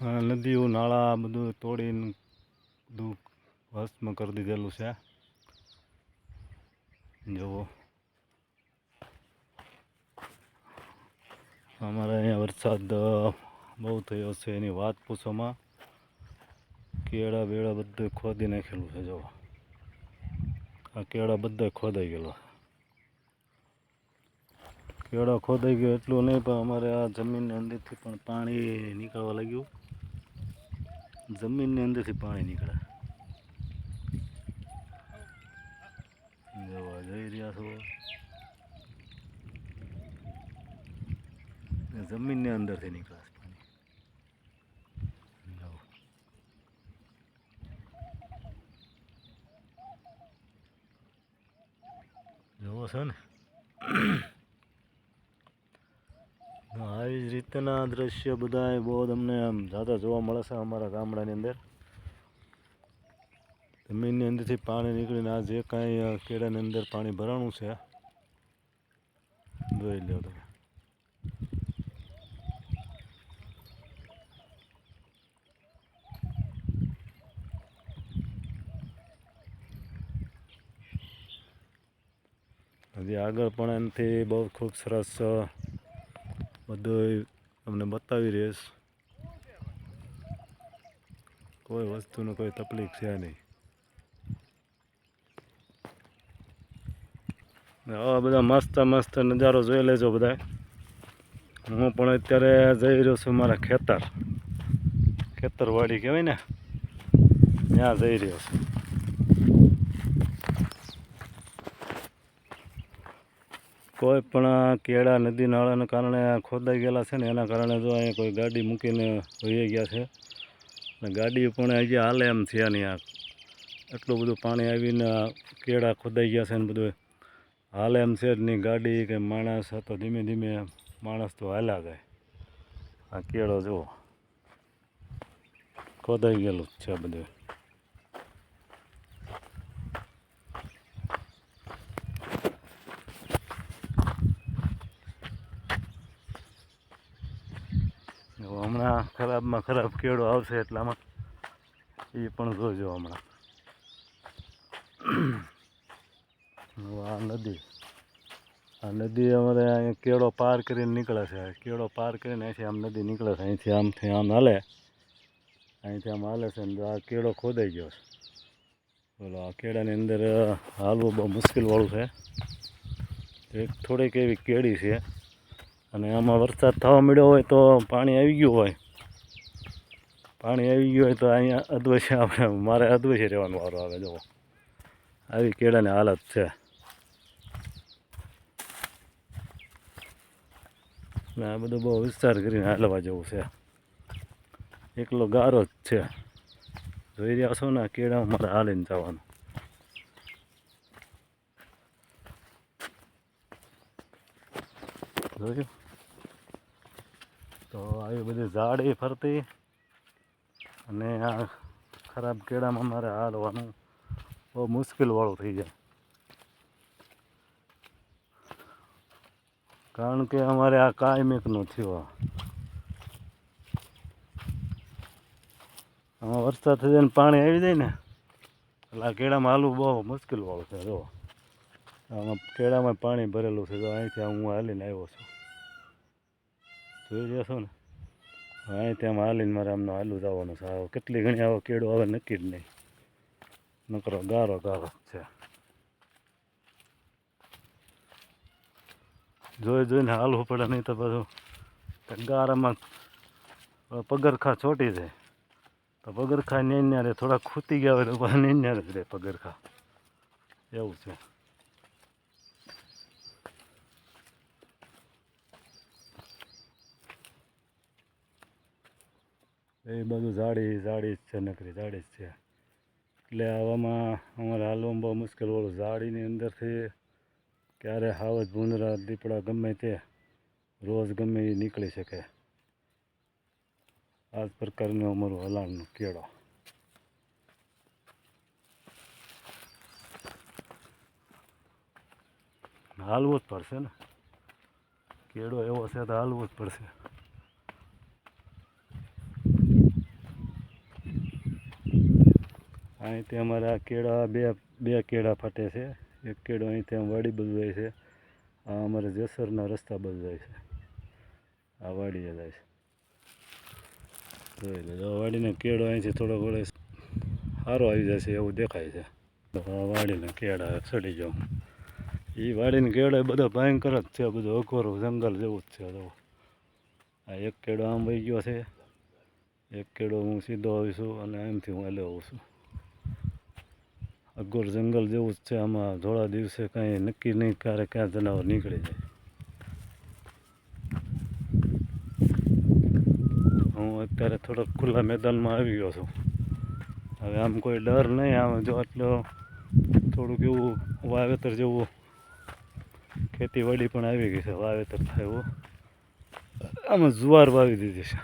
નદીઓ નાળા બધું તોડીને બધું ભસ્મ કરી દીધેલું છે. જુઓ અમારે અહીંયા વરસાદ બહુ થયો છે, એની વાત પૂછોમાં. કેળા બેળા બધું ખોદી નાખેલું છે. જુઓ આ કેળા બધા ખોદાઈ ગયેલા. કેળો ખોદાઈ ગયો એટલું નહીં, પણ અમારે આ જમીનની અંદરથી પણ પાણી નીકળવા લાગ્યું. જમીનની અંદરથી પાણી નીકળે. જોવા જઈ રહ્યા છો, જમીનની અંદરથી નીકળે છે પાણી. જોવો છો ને, આવી જ રીતના દ્રશ્ય બધા બહુ તમને આમ જાતા જોવા મળે છે અમારા ગામડાની અંદર. જમીનની અંદરથી પાણી નીકળીને આ જે કાંઈ કેળાની અંદર પાણી ભરાણું છે જોઈ લો તમે. હજી આગળ પણ એનાથી બહુ ખૂબ સરસ બધું તમને બતાવી રહીશ. કોઈ વસ્તુનો કોઈ તકલીફ છે નહીં. આવા બધા મસ્ત મસ્ત નજારો જોઈ લેજો બધા. હું પણ અત્યારે જઈ રહ્યો છું મારા ખેતરવાડી કહેવાય ને, ત્યાં જઈ રહ્યો છું. કોઈ પણ કેળા નદી નાળાના કારણે ખોદાઈ ગયેલા છે ને, એના કારણે જો અહીંયા કોઈ ગાડી મૂકીને વહી ગયા છે. અને ગાડી પણ હજી હાલે એમ છે નહીં. આ એટલું બધું પાણી આવીને કેળા ખોદાઈ ગયા છે ને બધું હાલે એમ છે જ નહીં. ગાડી કે માણસ તો ધીમે ધીમે માણસ તો હાલ્યા જાય. આ કેળો જુઓ ખોદાઈ ગયેલું જ છે બધું. હમણાં ખરાબમાં ખરાબ કેળો આવશે એટલામાં એ પણ જોજો હમણાં. આ નદી અમારે અહીંયા કેળો પાર કરીને નીકળે છે. કેળો પાર કરીને અહીંથી આમ નદી નીકળે છે. અહીંથી આમ હાલે, અહીંથી આમ હાલે છે ને આ કેળો ખોદાઈ ગયો છે. બોલો, આ કેળાની અંદર હાલવું બહુ મુશ્કેલવાળું છે. એક થોડીક એવી કેળી છે અને આમાં વરસાદ થવા મળ્યો હોય તો પાણી આવી ગયું હોય. પાણી આવી ગયું હોય તો અહીંયા અધવચ્ચે મારે અધવચ્ચે રહેવાનો વારો આવે. જુઓ આવી કેળાની હાલત છે. આ બધું બહુ વિસ્તાર કરીને હાલવા જેવું છે. એકલો ગારો જ છે. જોઈ રહ્યા છો ને, કેળા મારે હાલીને જવાનું. જોયું તો આવી બધી ઝાડી ફરતી અને આ ખરાબ કેળામાં મારે હાલવાનું બહુ મુશ્કેલવાળું થઈ જાય. કારણ કે અમારે આ કાયમિકનું થયું. આમાં વરસાદ થઈ જાય ને પાણી આવી જાય ને એટલે આ કેળામાં હાલવું બહુ મુશ્કેલવાળું છે. જો આમાં કેળામાં પાણી ભરેલું છે. તો અહીંથી હું હાલીને આવ્યો છું. જોઈ રહ્યા છો ને, અહીંથી આમ હાલીને મારે આમને હાલું જવાનું છે. કેટલી ઘણી આવો કેળો આવે નક્કી જ નહીં. નકરો ગારો ગારો છે. જોઈને હાલવું પડે, નહીં તો બધું ગારામાં પગરખા ચોટી જાય. તો પગરખા નેન્યા રે, થોડા ખૂતી ગયા હોય તો પાછા નેન્યા જ રહે પગરખા. એવું છે. એ બધું ઝાડી જ છે, નકરી ઝાડી જ છે. એટલે આવામાં અમારે હાલવામાં બહુ મુશ્કેલવાળું. ઝાડીની અંદરથી ક્યારે હાવજ ભૂંદરા દીપડા ગમે તે રોજ ગમે એ નીકળી શકે. આ જ પ્રકારનું અમારું હલાણનું કેળો. હાલવું જ પડશે ને, કેળો એવો છે તો હાલવું જ પડશે. અહીંથી અમારે આ કેળા બે કેળા ફાટે છે. એક કેળો અહીંથી આમ વાડી બદલાય છે. આ અમારે જેસરના રસ્તા બદલાય છે. આ વાડીએ જાય છે. જોઈ લો વાડીનો કેળો અહીંથી થોડો ઘણો સારો આવી જશે એવું દેખાય છે. આ વાડીના કેળા ચડી જાઉં. એ વાડીના કેળા બધા ભયંકર જ છે. બધું અઘોરું જંગલ જેવું જ છે. આ એક કેળો આમ વહી ગયો છે. એક કેળો હું સીધો આવીશું અને એમથી હું હાલ્યો આવું છું. અઘોર જંગલ જેવું જ છે. આમાં થોડા દિવસે કાંઈ નક્કી નહીં ક્યારે ક્યાં જનાવર નીકળી જાય. હું અત્યારે થોડોક ખુલ્લા મેદાનમાં આવી ગયો છું. હવે આમ કોઈ ડર નહીં. આમ જો આટલો થોડુંક એવું વાવેતર જેવું ખેતીવાડી પણ આવી ગઈ છે. વાવેતર થાય એવું આમાં જુવાર વાવી દીધી છે.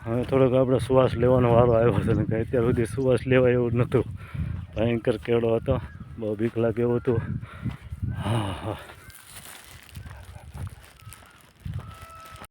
હવે થોડોક આપણે શ્વાસ લેવાનો વારો આવ્યો છે. ને કે અત્યાર સુધી શ્વાસ લેવાય એવું નહોતું. ભયંકર કેળો હતો. બહુ બીક લાગે એવું હતું. હા હા.